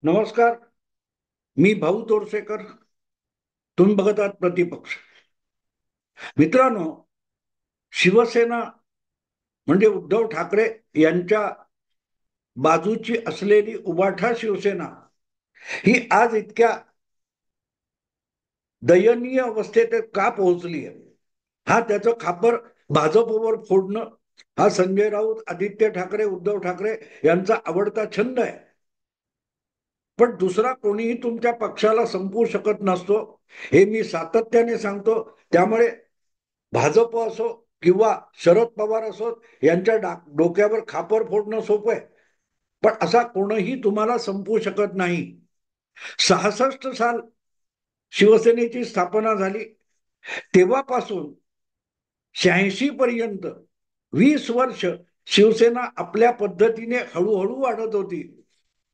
नमस्कार. मी भाऊ तोरसेकर. तुम्ही बघत आहात प्रतिपक्ष. मित्रांनो, शिवसेना म्हणजे उद्धव ठाकरे यांच्या बाजूची असलेली उभाठा शिवसेना ही आज इतक्या दयनीय अवस्थेत का पोहोचली आहे? हा त्याचं खापर भाजपवर फोडणं हा संजय राऊत, आदित्य ठाकरे, उद्धव ठाकरे यांचा आवडता छंद आहे. पण दुसरा कोणीही तुमच्या पक्षाला संपवू शकत नसतो, हे मी सातत्याने सांगतो. त्यामुळे भाजप असो किंवा शरद पवार असो, यांच्या डोक्यावर खापर फोडणं सोपं आहे, पण असा कोणीही तुम्हाला संपवू शकत नाही. 66 साल शिवसेनेची स्थापना झाली, तेव्हापासून 86 पर्यंत 20 वर्ष शिवसेना आपल्या पद्धतीने हळूहळू वाढत होती,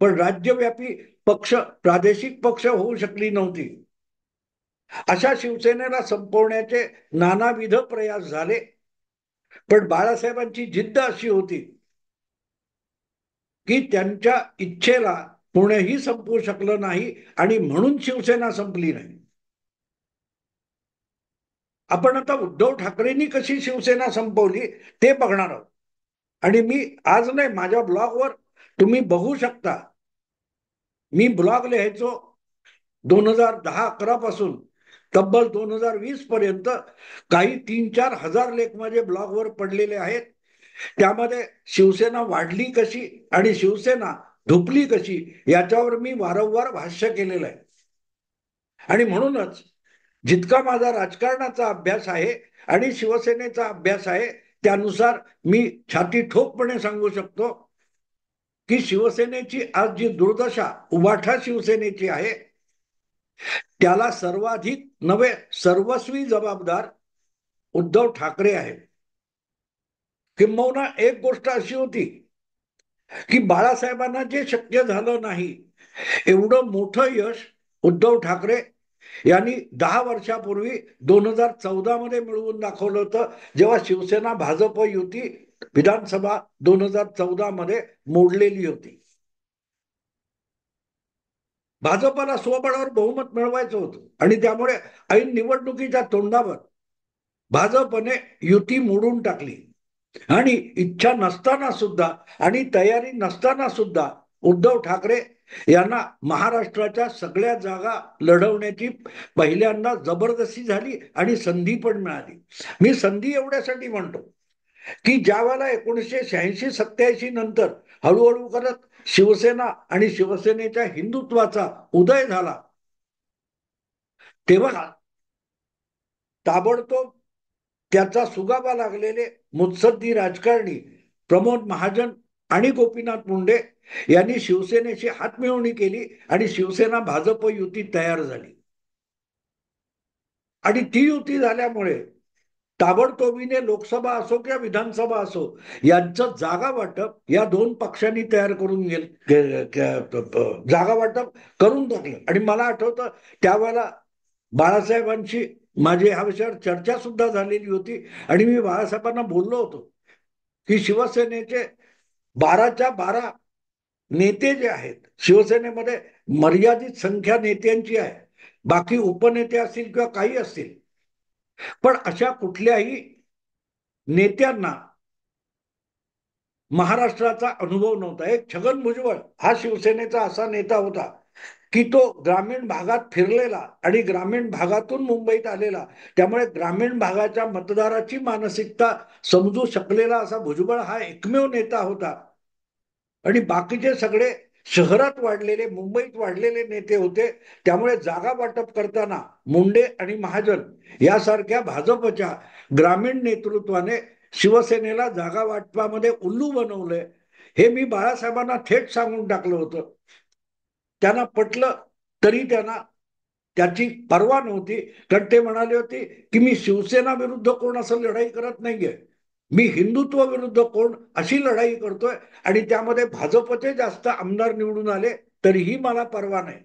पण राज्यव्यापी पक्ष, प्रादेशिक पक्ष होऊ शकली नव्हती. अशा शिवसेनेला संपवण्याचे नानाविध प्रयास झाले, पण बाळासाहेबांची जिद्द अशी होती की त्यांच्या इच्छेला कोणीही संपवू शकलं नाही आणि म्हणून शिवसेना संपली नाही. आपण आता उद्धव ठाकरेंनी कशी शिवसेना संपवली ते बघणार आहोत. आणि मी आज नाही, माझ्या ब्लॉगवर तुम्ही बघू शकता, मी ब्लॉग लिहायचो 2010-11 पासून तब्बल 2020 पर्यंत. काही 3-4 हजार लेख माझे ब्लॉगवर पडलेले आहेत. त्यामध्ये शिवसेना वाढली कशी आणि शिवसेना धुपली कशी याच्यावर मी वारंवार भाष्य केलेलं आहे. आणि म्हणूनच जितका माझा राजकारणाचा अभ्यास आहे आणि शिवसेनेचा अभ्यास आहे, त्यानुसार मी छाती ठोकपणे सांगू शकतो की शिवसेनेची आज जी दुर्दशा उभाठा शिवसेनेची आहे, त्याला सर्वाधिक नव्हे सर्वस्वी जबाबदार उद्धव ठाकरे आहेत. किंबहुना एक गोष्ट अशी होती की बाळासाहेबांना जे शक्य झालं नाही, एवढं मोठं यश उद्धव ठाकरे यांनी 10 वर्षापूर्वी 2014 मध्ये मिळवून दाखवलं होतं, जेव्हा शिवसेना भाजप युती विधानसभा 2014 मध्ये मोडलेली होती. भाजपला स्वबळावर बहुमत मिळवायचं होतं आणि त्यामुळे ऐन निवडणुकीच्या तोंडावर भाजपने युती मोडून टाकली. आणि इच्छा नसताना सुद्धा आणि तयारी नसताना सुद्धा उद्धव ठाकरे यांना महाराष्ट्राच्या सगळ्या जागा लढवण्याची पहिल्यांदा जबरदस्ती झाली आणि संधी पण मिळाली. मी संधी एवढ्यासाठी म्हणतो की ज्या वेळेला 1986-87 नंतर हळूहळू करत शिवसेना आणि शिवसेनेच्या हिंदुत्वाचा उदय झाला, तेव्हा ताबडतोब त्याचा सुगावा लागलेले मुत्सद्दी राजकारणी प्रमोद महाजन आणि गोपीनाथ मुंडे यांनी शिवसेनेशी हातमिळवणी केली आणि शिवसेना भाजप युती तयार झाली. आणि ती युती झाल्यामुळे ताबडतोबीने लोकसभा असो किंवा विधानसभा असो, यांचं जागा वाटप या दोन पक्षांनी तयार करून जागा वाटप करून टाकलं. आणि मला आठवतं त्यावेळेला बाळासाहेबांची माझी ह्या विषयावर चर्चा सुद्धा झालेली होती आणि मी बाळासाहेबांना बोललो होतो की शिवसेनेचे 12च्या 12 नेते जे आहेत, शिवसेनेमध्ये मर्यादित संख्या नेत्यांची आहे, बाकी उपनेते असतील किंवा काही असतील, पण अशा कुठल्याही नेत्यांना महाराष्ट्राचा अनुभव नव्हता. एक छगन भुजबळ हा शिवसेनेचा असा नेता होता की तो ग्रामीण भागात फिरलेला आणि ग्रामीण भागातून मुंबईत आलेला, त्यामुळे ग्रामीण भागाच्या मतदाराची मानसिकता समजू शकलेला असा भुजबळ हा एकमेव नेता होता. आणि बाकीचे सगळे शहरात वाढलेले, मुंबईत वाढलेले नेते होते. त्यामुळे जागा वाटप करताना मुंडे आणि महाजन यासारख्या भाजपच्या ग्रामीण नेतृत्वाने शिवसेनेला जागा वाटपामध्ये उल्लू बनवलंय, हे मी बाळासाहेबांना थेट सांगून टाकलं होतं. त्यांना पटलं तरी त्यांना त्याची पर्वा नव्हती, कारण ते म्हणाले होते की मी शिवसेना विरुद्ध कोण असं लढाई करत नाहीये, मी हिंदुत्व विरुद्ध कोण अशी लढाई करतोय. आणि त्यामध्ये भाजपचे जास्त आमदार निवडून आले तरीही मला पर्वा नाही,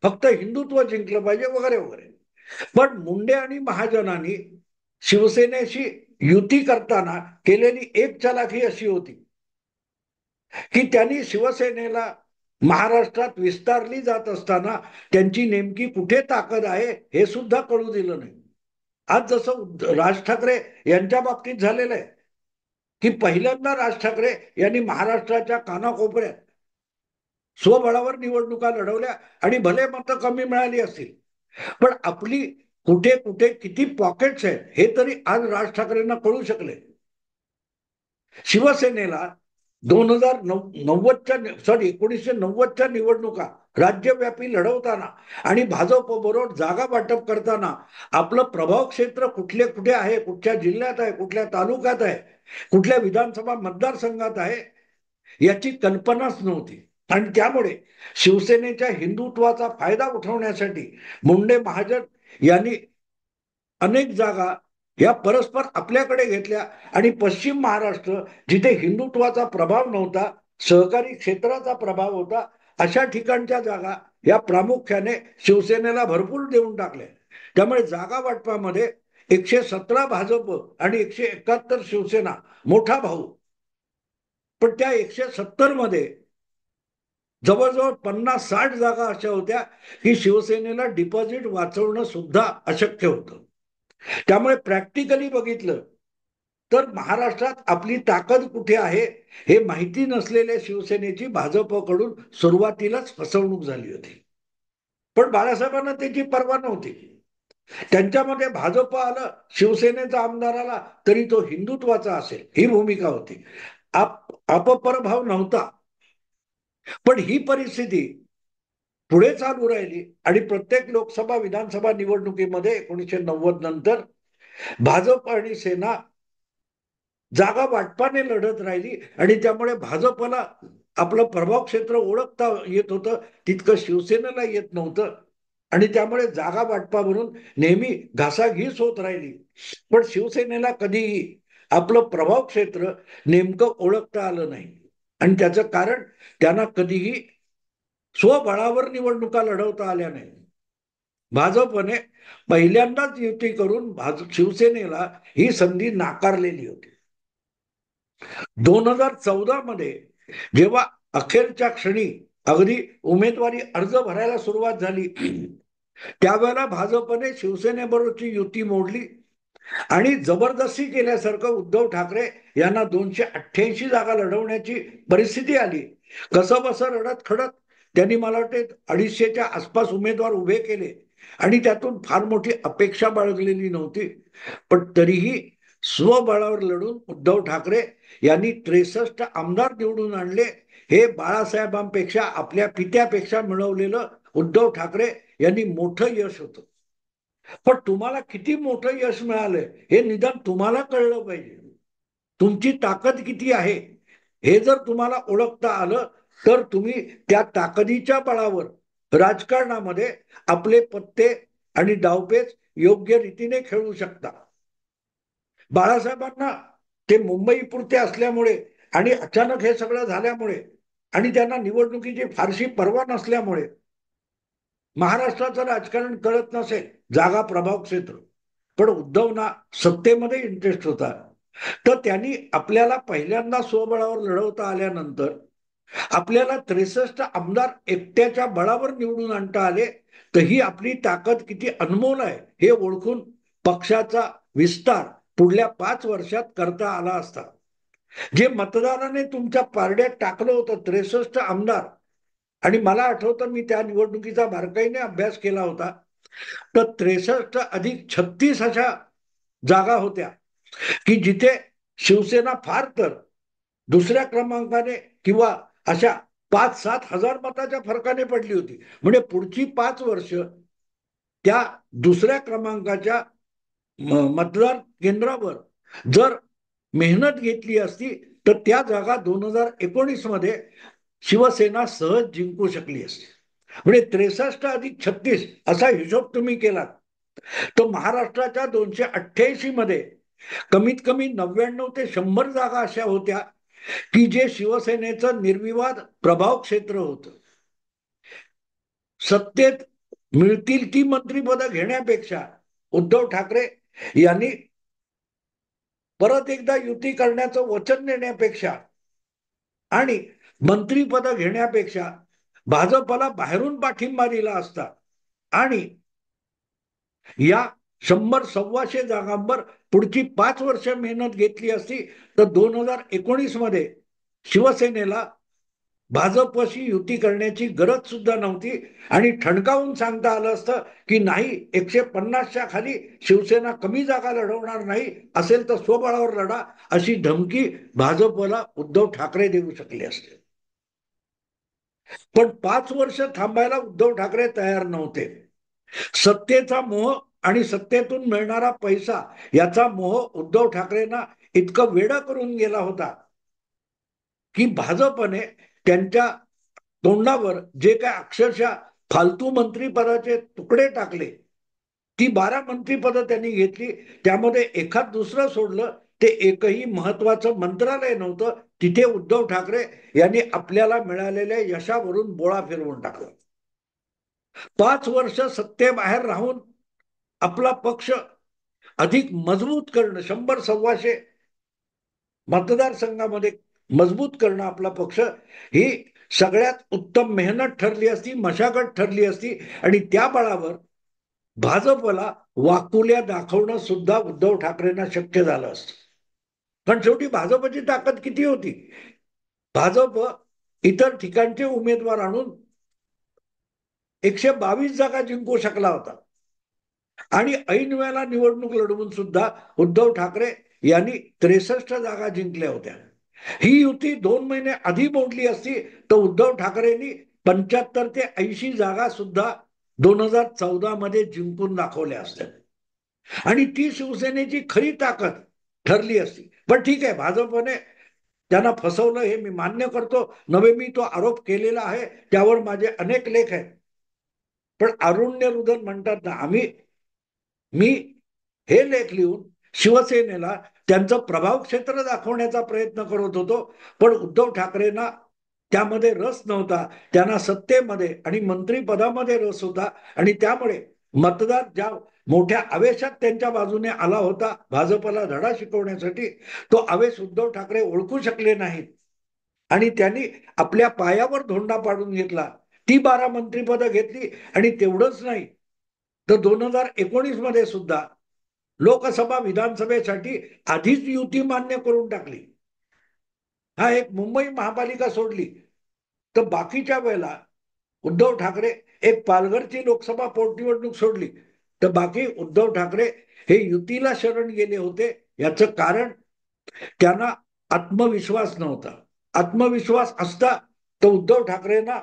फक्त हिंदुत्व जिंकलं पाहिजे वगैरे वगैरे. पण मुंडे आणि महाजनांनी शिवसेनेशी युती करताना केलेली एक चलाखी अशी होती की त्यांनी शिवसेनेला महाराष्ट्रात विस्तारली जात असताना त्यांची नेमकी कुठे ताकद आहे हे सुद्धा कळू दिलं नाही. आज जसं राज ठाकरे यांच्या बाबतीत झालेलं आहे की पहिल्यांदा राज ठाकरे यांनी महाराष्ट्राच्या कानाकोपऱ्यात स्वबळावर निवडणुका लढवल्या आणि भले मतं कमी मिळाली असतील, पण आपली कुठे कुठे किती पॉकेट्स आहेत हे तरी आज राज ठाकरेंना कळू शकले. शिवसेनेला 2090च्या 1990च्या निवडणुका राज्यव्यापी लढवताना आणि भाजप बरोबर जागा वाटप करताना आपलं प्रभाव क्षेत्र कुठले कुठे आहे, कुठल्या जिल्ह्यात आहे, कुठल्या तालुक्यात आहे, कुठल्या विधानसभा मतदारसंघात आहे याची कल्पनाच नव्हती. आणि त्यामुळे शिवसेनेच्या हिंदुत्वाचा फायदा उठवण्यासाठी मुंडे महाजन यांनी अनेक जागा या परस्पर आपल्याकडे घेतल्या आणि पश्चिम महाराष्ट्र जिथे हिंदुत्वाचा प्रभाव नव्हता, सहकारी क्षेत्राचा प्रभाव होता, अशा ठिकाणच्या जागा या प्रामुख्याने शिवसेनेला भरपूर देऊन टाकल्या. त्यामुळे जागा वाटपामध्ये 117 भाजप आणि 171 शिवसेना, मोठा भाऊ. पण त्या 170 मध्ये जवळजवळ 50-60 जागा अशा होत्या की शिवसेनेला डिपॉझिट वाचवणं सुद्धा अशक्य होतं. त्यामुळे प्रॅक्टिकली बघितलं तर महाराष्ट्रात आपली ताकद कुठे आहे हे माहिती नसलेल्या शिवसेनेची भाजपकडून सुरुवातीलाच फसवणूक झाली होती. पण बाळासाहेबांना त्याची पर्वा नव्हती. त्यांच्यामध्ये भाजप आलं, शिवसेनेचा आमदार आला तरी तो हिंदुत्वाचा असेल ही भूमिका होती. अपपरभाव नव्हता. पण ही परिस्थिती पुढे चालू राहिली आणि प्रत्येक लोकसभा विधानसभा निवडणुकीमध्ये 1990 नंतर भाजप आणि सेना जागा वाटपाने लढत राहिली आणि त्यामुळे भाजपला आपलं प्रभाव क्षेत्र ओळखता येत होतं, तितकं शिवसेनेला येत नव्हतं आणि त्यामुळे जागा वाटपावरून नेहमी घासाघीस होत राहिली. पण शिवसेनेला कधीही आपलं प्रभाव क्षेत्र नेमकं ओळखता आलं नाही आणि त्याचं कारण त्यांना कधीही स्वबळावर निवडणुका लढवता आल्या नाही. भाजपने पहिल्यांदाच युती करून शिवसेनेला ही संधी नाकारलेली होती. 2014 मध्ये जेव्हा अखेरच्या क्षणी अगदी उमेदवारी अर्ज भरायला सुरुवात झाली त्यावेळेला भाजपने शिवसेनेबरोबरची युती मोडली आणि जबरदस्ती केल्यासारखं उद्धव ठाकरे यांना 288 जागा लढवण्याची परिस्थिती आली. कसं बसं रडत खडत त्यांनी मला वाटते 250च्या आसपास उमेदवार उभे केले आणि त्यातून फार मोठी अपेक्षा बाळगलेली नव्हती. पण तरीही स्वबळावर लढून उद्धव ठाकरे यांनी 63 आमदार निवडून आणले. हे बाळासाहेबांपेक्षा आपल्या पित्यापेक्षा मिळवलेलं उद्धव ठाकरे यांनी मोठं यश होतं. पण तुम्हाला किती मोठं यश मिळालंय हे निदान तुम्हाला कळलं पाहिजे. तुमची ताकद किती आहे हे जर तुम्हाला ओळखता आलं तर तुम्ही त्या ताकदीच्या बळावर राजकारणामध्ये आपले पत्ते आणि डावपेच योग्य रीतीने खेळू शकता. बाळासाहेबांना ते मुंबई पुरते असल्यामुळे आणि अचानक हे सगळं झाल्यामुळे आणि त्यांना निवडणुकीची फारशी पर्वा नसल्यामुळे महाराष्ट्राचं राजकारण कळत नसेल, जागा प्रभाव क्षेत्र. पण उद्धवना सत्तेमध्ये इंटरेस्ट होता तर त्यांनी आपल्याला पहिल्यांदा स्वबळावर लढवता आल्यानंतर आपल्याला 63 आमदार एकट्याच्या बळावर निवडून आणता आले तर ही आपली ताकद किती अनमोल आहे हे ओळखून पक्षाचा विस्तार पुढल्या 5 वर्षात करता आला असता. जे मतदाराने तुमच्या पारड्यात टाकलं होतं 63 आमदार, आणि मला आठवतं मी त्या निवडणुकीचा बारकाईने अभ्यास केला होता, तर 63 अधिक 36 अशा जागा होत्या की जिथे शिवसेना फार तर दुसऱ्या क्रमांकाने किंवा अशा 5-7 हजार मताच्या फरकाने पडली होती. म्हणजे पुढची 5 वर्ष त्या दुसऱ्या क्रमांकाच्या मतदार केंद्रावर जर मेहनत घेतली असती तर त्या जागा 2019 मध्ये शिवसेना सहज जिंकू शकली असती. म्हणजे 63 अधिक 36 असा हिशोब तुम्ही केला तर महाराष्ट्राच्या 288 मध्ये कमीत कमी 99 ते 100 जागा अशा होत्या की जे शिवसेनेचं निर्विवाद प्रभाव क्षेत्र होतं. सत्तेत मिळतील ती मंत्रिपदं घेण्यापेक्षा उद्धव ठाकरे यांनी परत एकदा युती करण्याचं वचन देण्यापेक्षा आणि मंत्रिपद घेण्यापेक्षा भाजपला बाहेरून पाठिंबा दिला असता आणि या 100-125 जागांवर पुढची 5 वर्ष मेहनत घेतली असती तर 2019 मध्ये शिवसेनेला भाजपशी युती करण्याची गरज सुद्धा नव्हती आणि ठणकावून सांगता आलं असतं की नाही, 150च्या खाली शिवसेना कमी जागा लढवणार नाही, असेल तर स्वबळावर लढा, अशी धमकी भाजपला उद्धव ठाकरे देऊ शकले असते. पण 5 वर्ष थांबायला उद्धव ठाकरे तयार नव्हते. सत्तेचा मोह आणि सत्तेतून मिळणारा पैसा याचा मोह उद्धव ठाकरेंना इतकं वेडं करून गेला होता की भाजपने त्यांच्या तोंडावर जे काय अक्षरशः फालतू मंत्रीपदाचे तुकडे टाकले, ती 12 मंत्रीपदं त्यांनी घेतली. त्यामध्ये एखाद दुसरं सोडलं ते एकही महत्वाचं मंत्रालय नव्हतं. तिथे उद्धव ठाकरे यांनी आपल्याला मिळालेल्या यशावरून बोळा फिरवून टाकला. 5 वर्ष सत्तेबाहेर राहून आपला पक्ष अधिक मजबूत करणं, 100-125 मतदारसंघामध्ये मजबूत करणं आपला पक्ष, ही सगळ्यात उत्तम मेहनत ठरली असती, मशागत ठरली असती आणि त्या बळावर भाजपला वाकुल्या दाखवणं सुद्धा उद्धव ठाकरेंना शक्य झालं असतं. कारण शेवटी भाजपची ताकद किती होती? भाजप इतर ठिकाणचे उमेदवार आणून 122 जागा जिंकू शकला होता आणि ऐन वेळेला निवडणूक लढवून सुद्धा उद्धव ठाकरे यांनी 63 जागा जिंकल्या होत्या. ही युती 2 महिने आधी मोडली असती तर उद्धव ठाकरेंनी 75 ते 80 जागा सुद्धा 2014 मध्ये जिंकून दाखवल्या असत्या आणि ती शिवसेनेची खरी ताकद ठरली असती. पण ठीक आहे, भाजपने त्यांना फसवलं हे मी मान्य करतो. नवे मी तो आरोप केलेला आहे, त्यावर माझे अनेक लेख आहेत. पण अरुण्य रुदन म्हणतात ना, मी हे लेख लिहून शिवसेनेला त्यांचं प्रभाव क्षेत्र दाखवण्याचा प्रयत्न करत होतो. पण उद्धव ठाकरेंना त्यामध्ये रस नव्हता. त्यांना सत्तेमध्ये आणि मंत्रीपदामध्ये रस होता आणि त्यामुळे मतदार ज्या मोठ्या आवेशात त्यांच्या बाजूने आला होता भाजपला धडा शिकवण्यासाठी, तो आवेश उद्धव ठाकरे ओळखू शकले नाहीत आणि त्यांनी आपल्या पायावर धोंडा पाडून घेतला. ती 12 मंत्रीपदं घेतली आणि तेवढंच नाही तर 2019 मध्ये सुद्धा लोकसभा विधानसभेसाठी आधीच युती मान्य करून टाकली. हा, एक मुंबई महापालिका सोडली तर बाकीच्या वेळेला उद्धव ठाकरे, एक पालघरची लोकसभा पोटनिवडणूक सोडली तर बाकी उद्धव ठाकरे हे युतीला शरण गेले होते. याचं कारण त्यांना आत्मविश्वास नव्हता. आत्मविश्वास असता तर उद्धव ठाकरेंना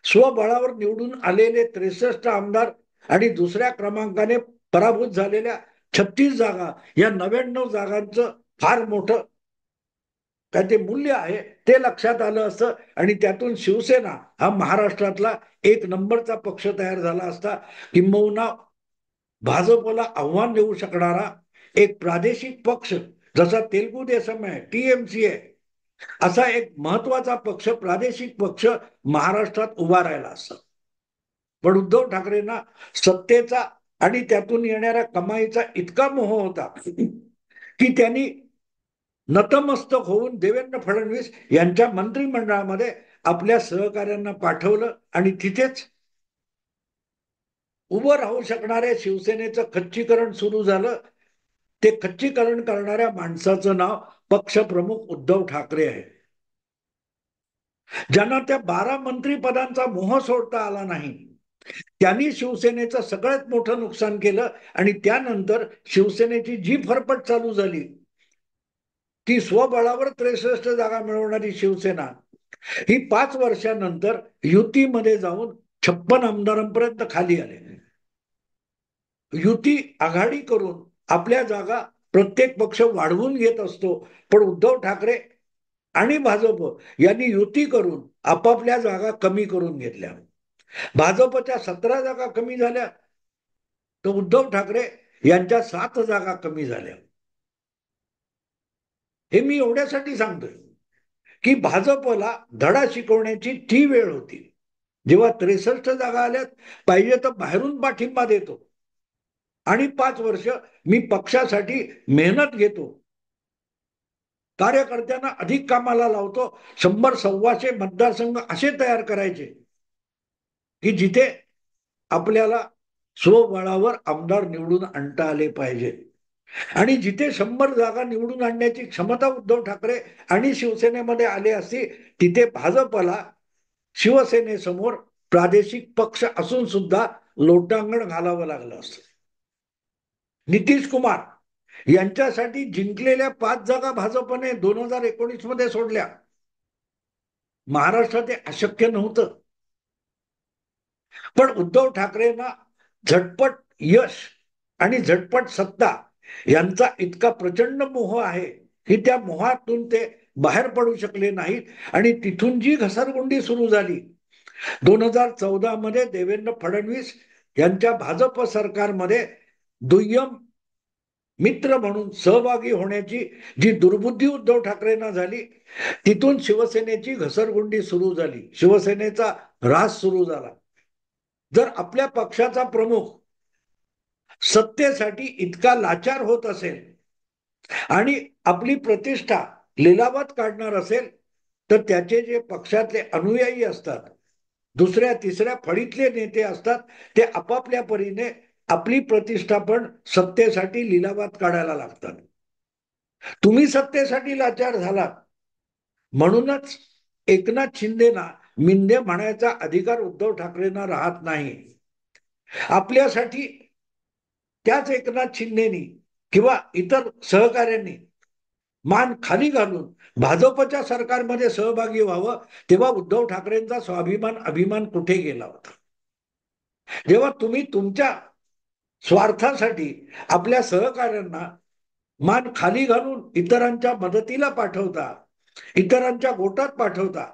स्वबळावर निवडून आलेले 63 आमदार आणि दुसऱ्या क्रमांकाने पराभूत झालेल्या 36 जागा, या 99 जागांचं फार मोठं काय ते मूल्य आहे ते लक्षात आलं असतं आणि त्यातून शिवसेना हा महाराष्ट्रातला 1 नंबरचा पक्ष तयार झाला असता. किंबहुना भाजपला आव्हान देऊ शकणारा एक प्रादेशिक पक्ष, जसा तेलगू देसम आहे, टीएमसी आहे, असा एक महत्वाचा पक्ष, प्रादेशिक पक्ष महाराष्ट्रात उभा राहिला असता. पण उद्धव ठाकरेंना सत्तेचा आणि त्यातून येणाऱ्या कमाईचा इतका मोह होता की त्यांनी नतमस्तक होऊन देवेंद्र फडणवीस यांच्या मंत्रिमंडळामध्ये आपल्या सहकार्यांना पाठवलं आणि तिथेच उभं राहू शकणाऱ्या शिवसेनेचं खच्चीकरण सुरू झालं. ते खच्चीकरण करणाऱ्या माणसाचं नाव पक्षप्रमुख उद्धव ठाकरे आहे. ज्यांना त्या 12 मंत्रिपदांचा मोह सोडता आला नाही, त्यांनी शिवसेनेचं सगळ्यात मोठं नुकसान केलं आणि त्यानंतर शिवसेनेची जी फरफट चालू झाली, ती स्वबळावर 63 जागा मिळवणारी शिवसेना ही 5 वर्षानंतर युतीमध्ये जाऊन 56 आमदारांपर्यंत खाली आले. युती आघाडी करून आपल्या जागा प्रत्येक पक्ष वाढवून घेत असतो, पण उद्धव ठाकरे आणि भाजप यांनी युती करून आपापल्या जागा कमी करून घेतल्या. भाजपच्या 17 जागा कमी झाल्या तर उद्धव ठाकरे यांच्या 7 जागा कमी झाल्या. हे मी एवढ्यासाठी सांगतोय की भाजपला धडा शिकवण्याची ती वेळ होती जेव्हा 63 जागा आल्यात, पाहिजे तर बाहेरून पाठिंबा देतो आणि 5 वर्ष मी पक्षासाठी मेहनत घेतो, कार्यकर्त्यांना अधिक कामाला लावतो, 100-125 मतदारसंघ असे तयार करायचे की जिथे आपल्याला स्वबळावर आमदार निवडून आणता आले पाहिजे आणि जिथे 100 जागा निवडून आणण्याची क्षमता उद्धव ठाकरे आणि शिवसेनेमध्ये आले असती तिथे भाजपला शिवसेनेसमोर प्रादेशिक पक्ष असून सुद्धा लोटांगण घालावं लागलं असतं. नितीश कुमार यांच्यासाठी जिंकलेल्या 5 जागा भाजपने 2019 मध्ये सोडल्या. महाराष्ट्रात हे अशक्य नव्हतं. पण उद्धव ठाकरेंना झटपट यश आणि झटपट सत्ता यांचा इतका प्रचंड मोह आहे की त्या मोहातून ते बाहेर पडू शकले नाहीत आणि तिथून जी घसरगुंडी सुरू झाली 2014 मध्ये देवेंद्र फडणवीस यांच्या भाजप सरकारमध्ये दुय्यम मित्र म्हणून सहभागी होण्याची जी दुर्बुद्धी उद्धव ठाकरेंना झाली तिथून शिवसेनेची घसरगुंडी सुरू झाली, शिवसेनेचा ऱ्हास सुरू झाला. जर आपल्या पक्षाचा प्रमुख सत्तेसाठी इतका लाचार होत असेल आणि आपली प्रतिष्ठा लिलावात काढणार असेल तर त्याचे जे पक्षातले अनुयायी असतात, दुसऱ्या तिसऱ्या फळीतले नेते असतात, ते आपापल्या परीने आपली प्रतिष्ठा पण सत्तेसाठी लिलावात काढायला लागतात. तुम्ही सत्तेसाठी लाचार झालात म्हणूनच एकनाथ शिंदेना मिंदे म्हणायचा अधिकार उद्धव ठाकरेंना राहत नाही. आपल्यासाठी त्याच एकनाथ शिंदेनी किंवा इतर सहकाऱ्यांनी मान खाली घालून भाजपच्या सरकारमध्ये सहभागी व्हावं, तेव्हा उद्धव ठाकरेंचा स्वाभिमान अभिमान कुठे गेला होता? जेव्हा तुम्ही तुमच्या स्वार्थासाठी आपल्या सहकाऱ्यांना मान खाली घालून इतरांच्या मदतीला पाठवता, इतरांच्या गोटात पाठवता,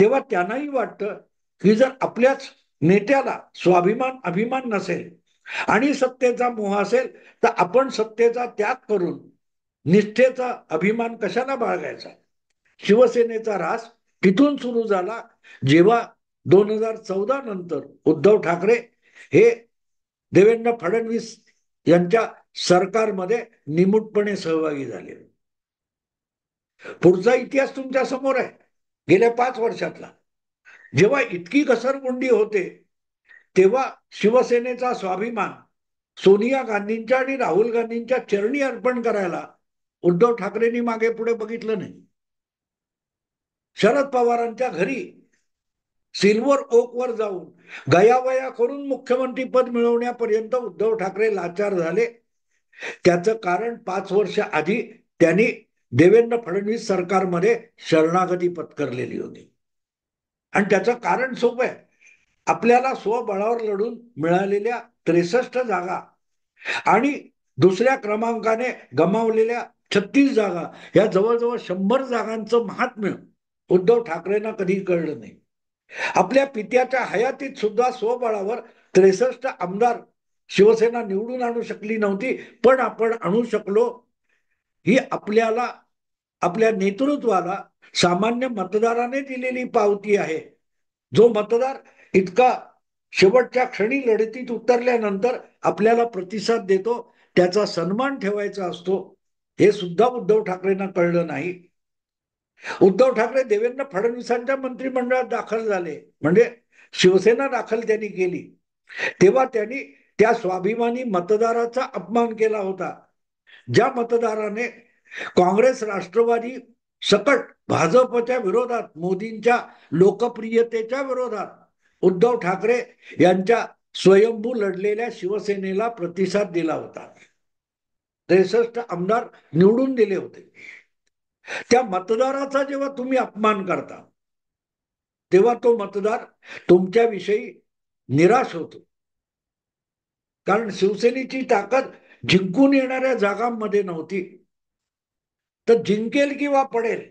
तेव्हा त्यांनाही वाटतं की जर आपल्याच नेत्याला स्वाभिमान अभिमान नसेल आणि सत्तेचा मोह असेल तर आपण सत्तेचा त्याग करून निष्ठेचा अभिमान कशाला बाळगायचा. शिवसेनेचा ऱ्हास तिथून सुरू झाला जेव्हा 2014 नंतर उद्धव ठाकरे हे देवेंद्र फडणवीस यांच्या सरकारमध्ये निमूटपणे सहभागी झाले. पुढचा इतिहास तुमच्या समोर आहे. गेल्या 5 वर्षातला जेव्हा इतकी घसरगुंडी होते तेव्हा शिवसेनेचा स्वाभिमान सोनिया गांधींच्या आणि राहुल गांधींच्या चरणी अर्पण करायला उद्धव ठाकरेंनी मागे पुढे बघितलं नाही. शरद पवारांच्या घरी सिल्वर ओक वर जाऊन गयावया करून मुख्यमंत्री पद मिळवण्यापर्यंत उद्धव ठाकरे लाचार झाले. त्याचं कारण 5 वर्ष आधी त्यांनी देवेंद्र फडणवीस सरकारमध्ये शरणागती पत्करलेली होती. आणि त्याचं कारण सोपं आहे. आपल्याला स्वबळावर लढून मिळालेल्या 63 जागा आणि दुसऱ्या क्रमांकाने गमावलेल्या 36 जागा या जवळजवळ 100 जागांचं महात्म्य उद्धव ठाकरेंना कधी कळलं नाही. आपल्या पित्याच्या हयातीत सुद्धा स्वबळावर 63 आमदार शिवसेना निवडून आणू शकली नव्हती, पण आपण आणू शकलो ही आपल्याला आपल्या नेतृत्वाला सामान्य मतदाराने दिलेली पावती आहे. जो मतदार इतका शेवटच्या क्षणी लढतीत उतरल्यानंतर आपल्याला प्रतिसाद देतो त्याचा सन्मान ठेवायचा असतो, हे सुद्धा उद्धव ठाकरेंना कळलं नाही. उद्धव ठाकरे देवेंद्र फडणवीसांच्या मंत्रिमंडळात दाखल झाले, म्हणजे शिवसेना दाखल त्यांनी केली, तेव्हा त्यांनी त्या स्वाभिमानी मतदाराचा अपमान केला होता. ज्या मतदाराने काँग्रेस राष्ट्रवादी सकट भाजपच्या विरोधात, मोदींच्या लोकप्रियतेच्या विरोधात उद्धव ठाकरे यांच्या स्वयंभू लढलेल्या शिवसेनेला प्रतिसाद दिला होता. 63 आमदार निवडून दिले होते. त्या मतदाराचा जेव्हा तुम्ही अपमान करता तेव्हा तो मतदार तुमच्याविषयी निराश होतो. कारण शिवसेनेची ताकद जिंकून येणाऱ्या जागांमध्ये नव्हती, तर जिंकेल किंवा पडेल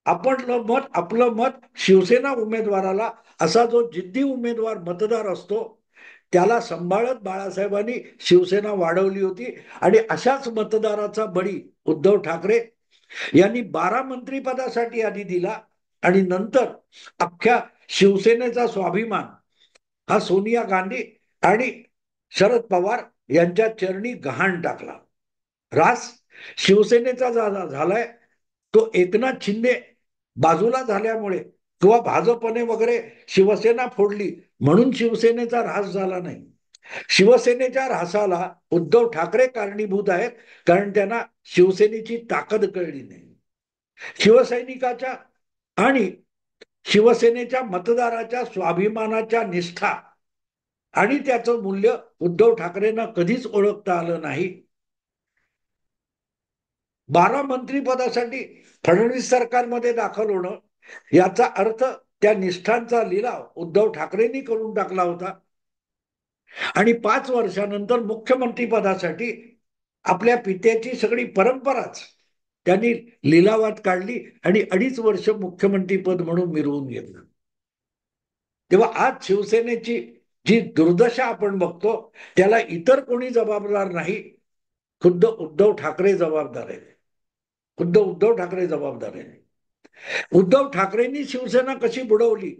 आपलं मत शिवसेना उमेदवाराला, असा जो जिद्दी उमेदवार मतदार असतो त्याला सांभाळत बाळासाहेबांनी शिवसेना वाढवली होती. आणि अशाच मतदाराचा बळी उद्धव ठाकरे यांनी 12 मंत्रिपदासाठी आधी दिला आणि नंतर अख्ख्या शिवसेनेचा स्वाभिमान हा सोनिया गांधी आणि शरद पवार यांच्या चरणी गहाण टाकला. रास शिवसेनेचा झालाय तो एकनाथ शिंदे बाजूला झाल्यामुळे किंवा भाजपने वगैरे शिवसेना फोडली म्हणून शिवसेनेचा ऱ्हास झाला नाही. शिवसेनेच्या ऱ्हासाला उद्धव ठाकरे कारणीभूत आहेत, कारण त्यांना शिवसेनेची ताकद कळली नाही. शिवसैनिकाच्या आणि शिवसेनेच्या मतदाराच्या स्वाभिमानाच्या निष्ठा आणि त्याचं मूल्य उद्धव ठाकरेंना कधीच ओळखता आलं नाही. 12 मंत्रीपदासाठी फडणवीस सरकारमध्ये दाखल होणं याचा अर्थ त्या निष्ठांचा लिलाव उद्धव ठाकरेंनी करून टाकला होता. आणि 5 वर्षानंतर मुख्यमंत्री पदासाठी आपल्या पित्याची सगळी परंपराच त्यांनी लिलावात काढली आणि 2.5 वर्ष मुख्यमंत्री पद म्हणून मिरवून घेतलं. तेव्हा आज शिवसेनेची जी दुर्दशा आपण बघतो त्याला इतर कोणी जबाबदार नाही, खुद्द उद्धव ठाकरे जबाबदार आहे. खुद्द उद्धव ठाकरे जबाबदार आहे. उद्धव ठाकरेंनी शिवसेना कशी बुडवली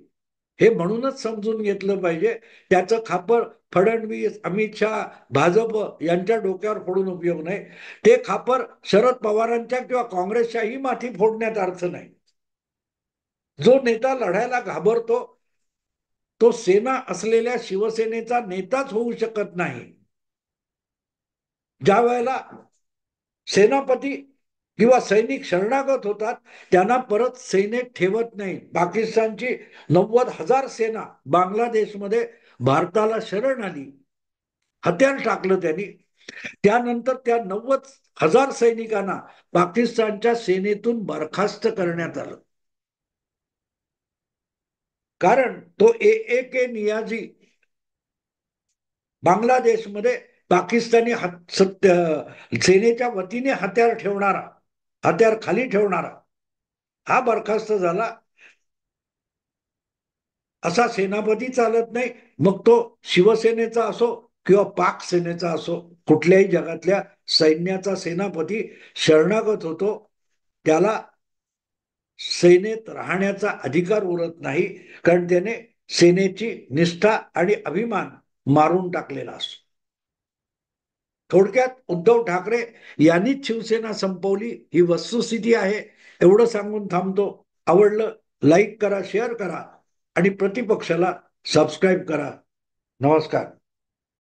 हे म्हणूनच समजून घेतलं पाहिजे. त्याचं खापर फडणवीस, अमित शहा, भाजप यांच्या डोक्यावर फोडून उपयोग नाही. ते खापर शरद पवारांच्या किंवा काँग्रेसच्याही माथी फोडण्यात अर्थ नाही. जो नेता लढायला घाबरतो तो सेना असलेल्या शिवसेनेचा नेताच होऊ शकत नाही. ज्या वेळेला सेनापती किंवा सैनिक शरणागत होतात त्यांना परत सैन्यात ठेवत नाही. पाकिस्तानची 90,000 सेना बांगलादेशमध्ये भारताला शरण आली, हत्यार टाकलं त्यांनी. त्यानंतर त्या 90,000 सैनिकांना पाकिस्तानच्या सेनेतून बरखास्त करण्यात आलं. कारण तो ए नियाझी बांगलादेशमध्ये पाकिस्तानी सेनेच्या वतीने हत्यार ठेवणारा, हत्यार खाली ठेवणारा हा बरखास्त झाला. असा सेनापती चालत नाही, मग तो शिवसेनेचा असो किंवा पाक सेनेचा असो. कुठल्याही जगातल्या सैन्याचा सेनापती शरणागत होतो त्याला सेनेत राहण्याचा अधिकार उरत नाही, कारण त्याने सेनेची निष्ठा आणि अभिमान मारून टाकलेला असतो. थोडक्यात उद्धव ठाकरे यांनीच शिवसेना संपवली ही वस्तुस्थिती आहे. एवढं सांगून थांबतो. आवडलं लाईक करा, शेअर करा आणि प्रतिपक्षाला सबस्क्राईब करा. नमस्कार.